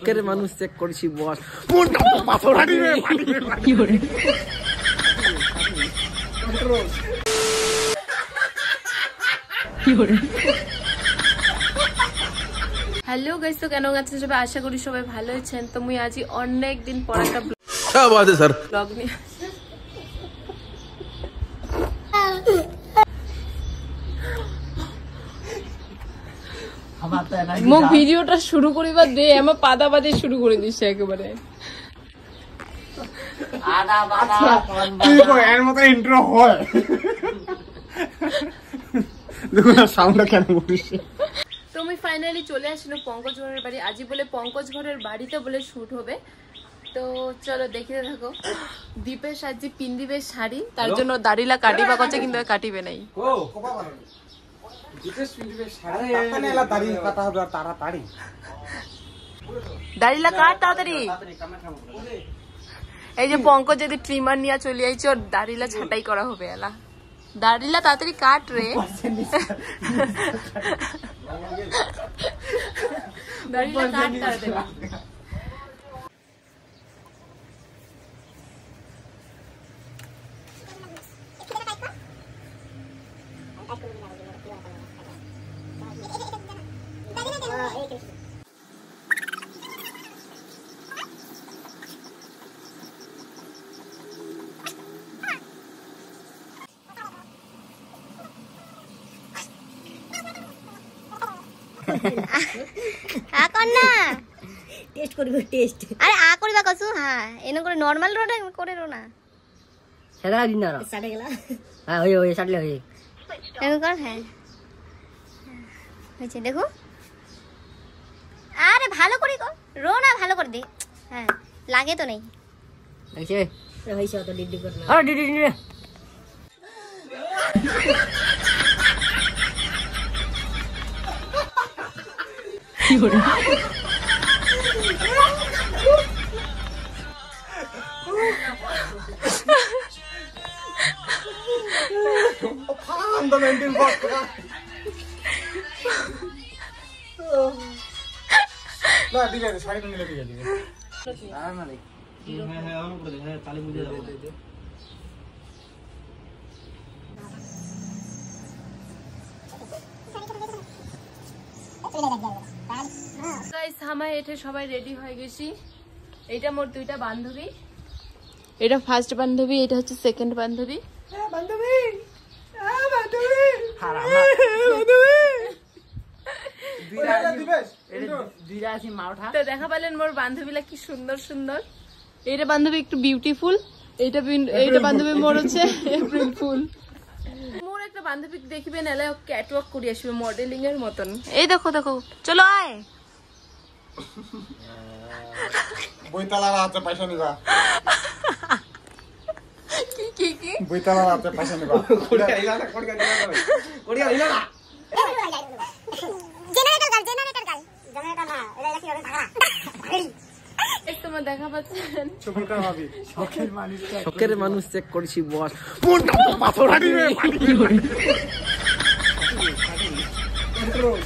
করে মানুষ চেক করেছি বস কোনটা পাথর হাঁটিবে কি করে কন্ট্রোল কি করে। হ্যালো গাইস, তো কেন আছেন সবাই? আশা করি সবাই ভালো আছেন। তো মুই আজি অনেক দিন পর একটা ব্লগ নিয়ে মোক ভিডিওটা শুরু করিবার দে, আমার পাদা পাদি শুরু করে দিছে একেবারে। এর মতো ইন্ট্রো হয় দেখো না সাউন্ডটা কেন উঠছে। তো আমি ফাইনালি চলে আসলো পঙ্কজ ঘরের বাড়ি। আজি বলে পঙ্কজ ঘরের বাড়িতে বলে শুট হবে। তো চলো দেখতে থাকো। দীপের সাজি পিন্দিবে শাড়ি, তার জন্য দাড়িলা কাটিবা কচ্ছে কিন্তু কাটিবে নাই। দাড়িলা কাট তাড়াতাড়ি। এই যে পঙ্কজ যদি ট্রিমার নিয়ে চলে আইছে, ওর দাড়িলা ছাটাই করা হবে। এলা দাড়িলা তাড়াতাড়ি কাট রে। দাড়িলা কাট তাড়াতাড়ি। টেস্ট করিব টেস্ট আরে আ করিবা কসু। হ্যাঁ এনে করে নরমাল রোটা করে রো না সেটা দিন না সাড়ে গেলা। হ্যাঁ ওই ওই সাড়লে ওই এনে কর। হ্যাঁ হয়েছে দেখো। আরে ভালো করে কর, রো না ভালো করে দে। হ্যাঁ লাগে তো নেই হয়েছে হয়েছে তো ডিডি কর না। আরে ডিডি ডিডি কি করে সবাই রেডি হয়ে গেছি। এটা মোর দুইটা বান্ধবী, এটা ফার্স্ট বান্ধবী, এটা হচ্ছে সেকেন্ড বান্ধবী। তো দেখা পালেন মোর বান্ধবীরা কি সুন্দর সুন্দর। এইটা বান্ধবী একটু বিউটিফুল, এইটা বান্ধবী মোর হচ্ছে এপ্রিল ফুল। মোর একটা বান্ধবী দেখবেন এলা ক্যাটওয়াক করে আসবে মডেলিং এর মতন। এই দেখো দেখো, চলো আয়। বইতালার হাতে পয়সা নিবা কি কি কি বইতালার হাতে পয়সা নিবা কোড়িয়া ইলা না কোড়িয়া দিলা না কোড়িয়া ইলা না জেনারেটর গাল জেনারেটর না এটা কি হবে ভাগা এই তোমার দেখা পাচ্ছেন শোকের ভাবি শোকের মানুষ চেক করেছি বস কোনটা পাথর হাঁটিবে কি করে কন্ট্রোল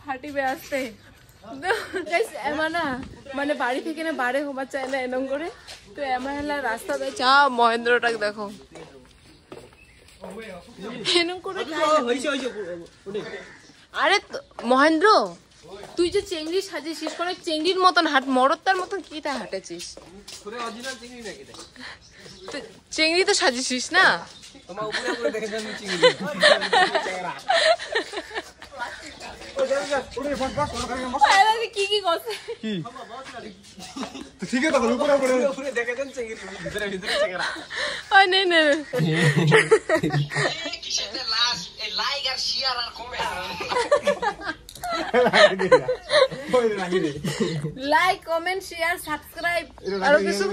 ফাটিবে আসতে। মানে বাড়ি থেকে না বাড়ে হবার চায় না এরকম করে। তো এমা রাস্তা চা মহেন্দ্রটাকে দেখো এরকম করে। আরে মহেন্দ্র, তুই যে চেংড়ি সাজিয়েছিস কোনো চেংড়ির মতন হাট মরত্তার মতন কিটা হাঁটেছিস? চেংড়ি তো সাজিয়েছিস না। কি কি কথা ঠিক আছে লাইক কমেন্ট শেয়ার সাবস্ক্রাইব আরো কিছু।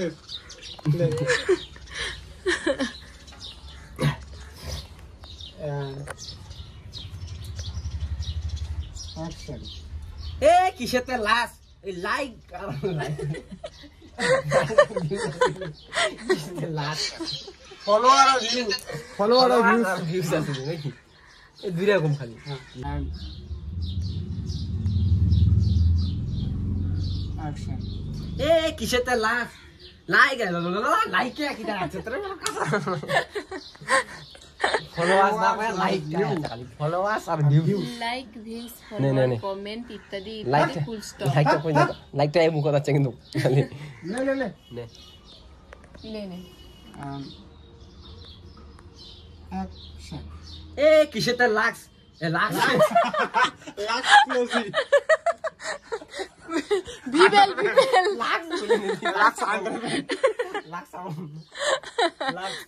কিসেতে লাশ এই লাইক ফলোয়ার আর ভিউজ আছে নাকি এই দুই রকম খালি অ্যাকশন এ কিসেতে লাভ লাইক লাইক কি আছে তোর ফলোয়ার্স না পায় লাইক খালি ফলোয়ার্স আর view like views follower comment ইত্যাদি ফুল স্টপ লাইকটা কই দাও লাইকটা এই মুখ আছে কিন্তু খালি নে অ্যাকশন এ কিসেতে লাক্স এ লাক্স ক্লোজি ভিবেল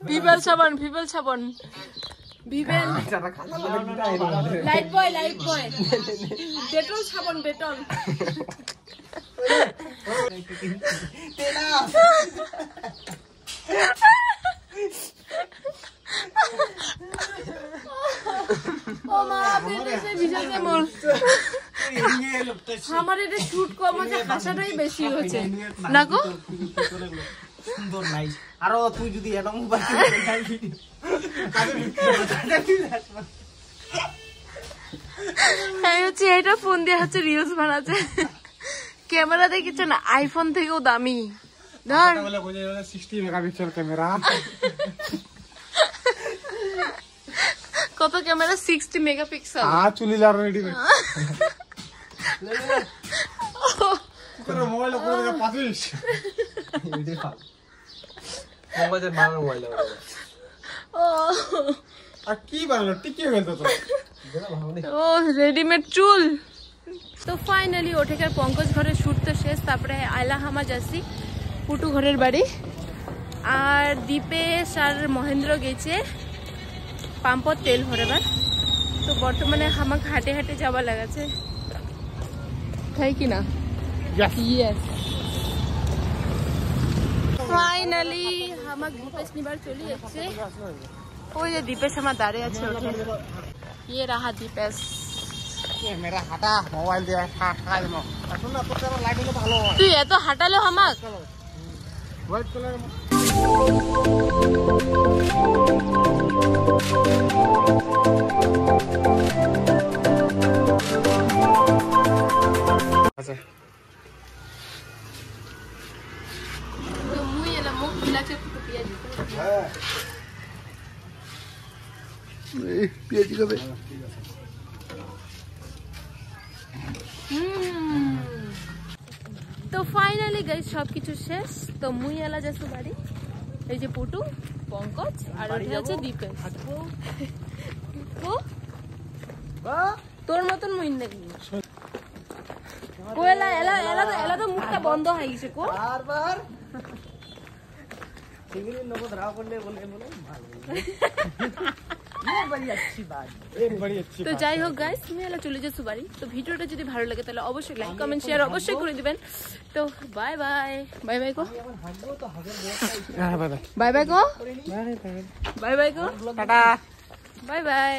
ভিবেল সাবান ভিবেল লাইট বয় ডেটল সাবান ডেটল ও মা বেশি ভিজে মোর আমার এটা শুট কম আছে হাসাটাই বেশি হচ্ছে না গো সুন্দর নাই আর তুই যদি এত মোবাইল এই হচ্ছে এটা ফোন দিয়ে হচ্ছে রিলস বানাচ্ছে ক্যামেরা দেখেছ না আইফোন থেকেও দামি ধর 60 মেগাপিক্সেল ক্যামেরা কত ক্যামেরা 60 মেগাপিক্সেল চুলিলার রেডি মোবাইল করে 25 মোবাইলের মারার মোবাইল আর কি বানালো টিকে গেল তো ও রেডিমেড চুল তো ফাইনালি ওঠেকার পঙ্কজ ঘরের শুট তো শেষ তারপরে আয়লা হামা যাচ্ছি পুটু ঘরের বাড়ি আর দীপেশ আর মহেন্দ্র গেছে পাম্পর তেল ভরবার তো বর্তমানে আমাকে হাঁটে হাঁটে যাওয়া লাগাছে তাই কি না ইয়েস ফাইনালি আমাকে দীপেশ নিবার চলে যাচ্ছে ওই যে দীপেশ আমার দাঁড়িয়ে আছে ওঠে ये रहा दीपेश মেরা হাঁটা মোবাইল দিয়ে হাঁটা দেবো আসুন না তোর লাইট হলে ভালো হয় তুই এত হাঁটালো আমাক হোয়াইট কালার আচ্ছা তো মুই এলা মুখ বিলাকে ফুটো পিয়াজি হ্যাঁ এই পিয়াজি খাবে তো ফাইনালি গাইস সবকিছু শেষ তো মুই এলা যাচ্ছি বাড়ি এই যে পুটু পঙ্কজ আর ওঠে আছে দীপেশ ও তোর মতন মুই নাকি কোয়েলা এলা তো মুখটা বন্ধ হয়ে গেছে কো বারবার সিঙ্গেল নগদ রাও করলে বলে ভালো তো যাই হোক গাইস তুমি এলা চলে যাচ্ছ বাড়ি তো ভিডিওটা যদি ভালো লাগে তাহলে অবশ্যই লাইক কমেন্ট শেয়ার অবশ্যই করে দিবেন তো বাই বাই বাই বাই কো বাই বাই কো বাই বাই কো টাটা বাই বাই